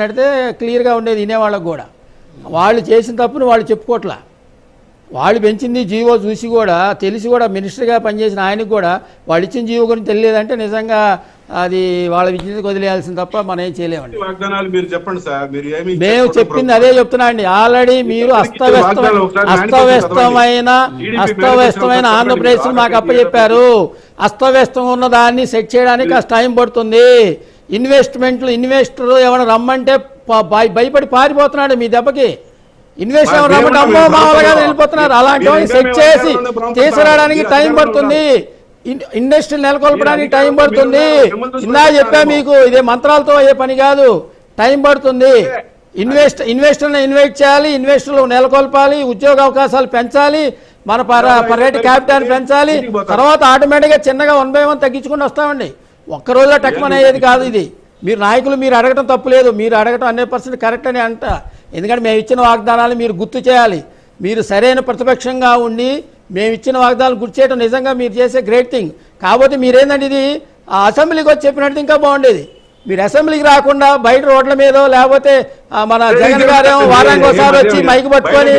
నడితే క్లియర్గా ఉండేది వినేవాళ్ళకు కూడా. వాళ్ళు చేసిన తప్పును వాళ్ళు చెప్పుకోవట్లా. వాళ్ళు పెంచింది జీవో చూసి కూడా తెలిసి కూడా మినిస్టర్గా పనిచేసిన ఆయనకు కూడా వాళ్ళు ఇచ్చిన జీవో గురించి తెలియదంటే నిజంగా అది వాళ్ళ విజ్ఞతకు వదిలేయాల్సిన తప్ప మనం ఏం చేయలేమండి. మేము చెప్పింది అదే చెప్తున్నా అండి. ఆల్రెడీ మీరు అస్తవ్యస్తమైన ఆంధ్రప్రదేశ్ మాకు అప్పచెప్పారు. అస్తవ్యస్తంగా ఉన్న దాన్ని సెట్ చేయడానికి టైం పడుతుంది. ఇన్వెస్టర్ ఎవరైనా రమ్మంటే భయపడి పారిపోతున్నాడు మీ దెబ్బకి. ఇన్వెస్టర్ ఎవరు రమ్మంటే అమ్మో మామూలుగా వెళ్ళిపోతున్నారు. అలాంటి వాళ్ళని సెట్ చేసి తీసుకురావడానికి టైం పడుతుంది. ఇండస్ట్రీ నెలకొల్పడానికి టైం పడుతుంది. ఇందా చెప్పా మీకు, ఇదే మంత్రాలతో అయ్యే పని కాదు, టైం పడుతుంది. ఇన్వెస్టర్ని ఇన్వైట్ చేయాలి, ఇన్వెస్టర్లు నెలకొల్పాలి, ఉద్యోగ అవకాశాలు పెంచాలి, మన పర్యాటక క్యాపిటల్ పెంచాలి. తర్వాత ఆటోమేటిక్గా చిన్నగా 1 by 1 తగ్గించుకుని వస్తామండి. ఒక్కరోజులో టక్మన్ అయ్యేది కాదు ఇది. మీరు నాయకులు మీరు అడగటం తప్పు లేదు, మీరు అడగటం 100% కరెక్ట్ అని అంట. ఎందుకంటే మేము ఇచ్చిన వాగ్దానాలు మీరు గుర్తు చేయాలి. మీరు సరైన ప్రతిపక్షంగా ఉండి మేము ఇచ్చిన వాగ్దానాలు గుర్తు చేయడం నిజంగా మీరు చేసే గ్రేట్ థింగ్. కాకపోతే మీరేందంటే ఇది అసెంబ్లీకి వచ్చి చెప్పినట్టు ఇంకా బాగుండేది. మీరు అసెంబ్లీకి రాకుండా బయట రోడ్ల మీద లేకపోతే మన జగన్ గారేమో వారానికి ఒకసారి వచ్చి మైకి పట్టుకొని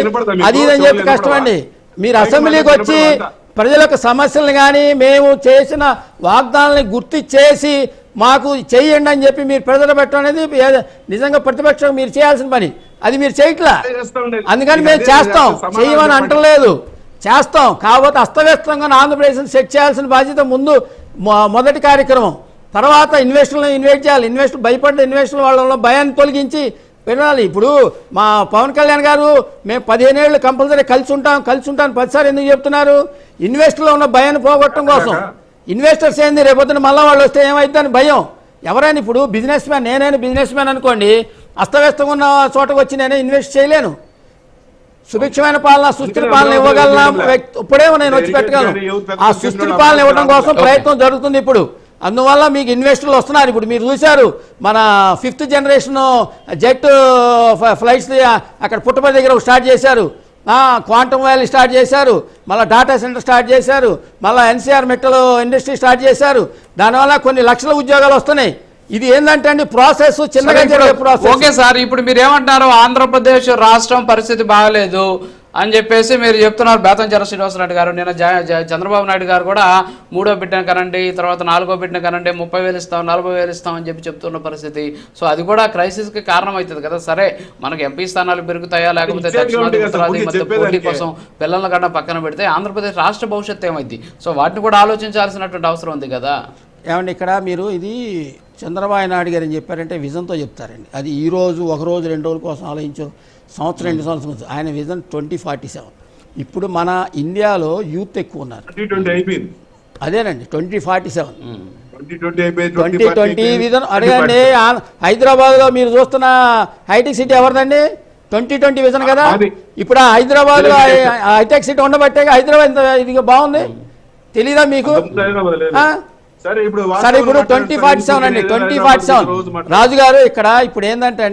అది ఇదని చెప్పి కష్టమండి. మీరు అసెంబ్లీకి వచ్చి ప్రజలకు సమస్యలను కానీ మేము చేసిన వాగ్దానాలని గుర్తు చేసి మాకు చేయండి అని చెప్పి మీరు ప్రజలు పెట్టడం అనేది నిజంగా ప్రతిపక్షం మీరు చేయాల్సిన పని. అది మీరు చేయట్లా. అందుకని మేము చేస్తాం, చేయమని అంటలేదు, చేస్తాం. కాకపోతే అస్తవ్యస్తంగా ఆంధ్రప్రదేశ్ని సెట్ చేయాల్సిన బాధ్యత ముందు మొదటి కార్యక్రమం. తర్వాత ఇన్వెస్టర్లను ఇన్వైట్ చేయాలి. ఇన్వెస్టర్ భయపడ్డ ఇన్వెస్టర్ వాళ్ళ భయాన్ని తొలగించి వినాలి. ఇప్పుడు మా పవన్ కళ్యాణ్ గారు మేము 15 ఏళ్ళు కంపల్సరీ కలిసి ఉంటాం 10 సార్లు ఎందుకు చెప్తున్నారు? ఇన్వెస్టర్లో ఉన్న భయాన్ని పోగొట్టడం కోసం. ఇన్వెస్టర్స్ ఏంది రేపొద్దున మళ్ళీ వాళ్ళు వస్తే ఏమైందని భయం. ఎవరైనా ఇప్పుడు బిజినెస్ మ్యాన్, నేనైనా బిజినెస్ మ్యాన్ అనుకోండి, అస్తవ్యస్తంగా ఉన్న చోటకు వచ్చి నేనే ఇన్వెస్ట్ చేయలేను. సుభిక్షమైన పాలన, సుస్థిర పాలన ఇవ్వగలనా ఇప్పుడేమో నేను వచ్చి పెట్టగలను. ఆ సుస్థిర పాలన ఇవ్వడం కోసం ప్రయత్నం జరుగుతుంది ఇప్పుడు. అందువల్ల మీకు ఇన్వెస్టర్లు వస్తున్నారు. ఇప్పుడు మీరు చూశారు మన 5th జనరేషన్ జెట్ ఫ్లైట్స్ అక్కడ పుట్టపర్తి దగ్గర స్టార్ట్ చేశారు. క్వాంటమ్ వ్యాలీ స్టార్ట్ చేశారు, మళ్ళీ డాటా సెంటర్ స్టార్ట్ చేశారు, మళ్ళీ ఎన్సీఆర్ మెటల్ ఇండస్ట్రీ స్టార్ట్ చేశారు. దానివల్ల కొన్ని లక్షల ఉద్యోగాలు వస్తున్నాయి. ఇది ఏంటంటే అండి ప్రాసెస్ చిన్నగా జరిగే ప్రాసెస్. ఓకే సార్, ఇప్పుడు మీరు ఏమంటారు? ఆంధ్రప్రదేశ్ రాష్ట్రం పరిస్థితి బాగలేదు అని చెప్పేసి మీరు చెప్తున్నారు. బేతంచెర్ల శ్రీనివాసరెడ్డి గారు నిన్న చంద్రబాబు నాయుడు గారు కూడా 3వ బిడ్డను కనండి, తర్వాత 4వ బిడ్డను కనండి, 30,000 ఇస్తాం 40,000 ఇస్తాం అని చెప్పి చెప్తున్న పరిస్థితి. సో అది కూడా క్రైసిస్కి కారణం అవుతుంది కదా. సరే, మనకు ఎంపీ స్థానాలు పెరుగుతాయా లేకపోతే దక్షిణాది ఉత్తరాది మధ్య పోటీ కోసం పిల్లల కన్నా పక్కన పెడితే ఆంధ్రప్రదేశ్ రాష్ట్ర భవిష్యత్తు ఏమైంది? సో వాటిని కూడా ఆలోచించాల్సినటువంటి అవసరం ఉంది కదా. ఏమండి, ఇక్కడ మీరు ఇది చంద్రబాబు నాయుడు గారు ఏం చెప్పారంటే విజన్తో చెప్తారండి. అది ఈరోజు 1 రోజు 2 రోజుల కోసం ఆలోచించు, సంవత్సరం 2 సంవత్సరం. ఆయన విజన్ 2047. ఇప్పుడు మన ఇండియాలో యూత్ ఎక్కువ ఉన్నారు. అదేనండి 2047 2020 విజన్. అడగండి, హైదరాబాద్లో మీరు చూస్తున్న హైటెక్ సిటీ ఎవరిదండి? 2020 విజన్ కదా. ఇప్పుడు ఆ హైదరాబాద్లో హైటెక్ సిటీ ఉండబట్టే హైదరాబాద్ ఇంత ఇదిగా బాగుంది. తెలీదా మీకు? సరే, ఇప్పుడు 2047 అండి, 2047 రాజు గారు. ఇక్కడ ఇప్పుడు ఏంటంటే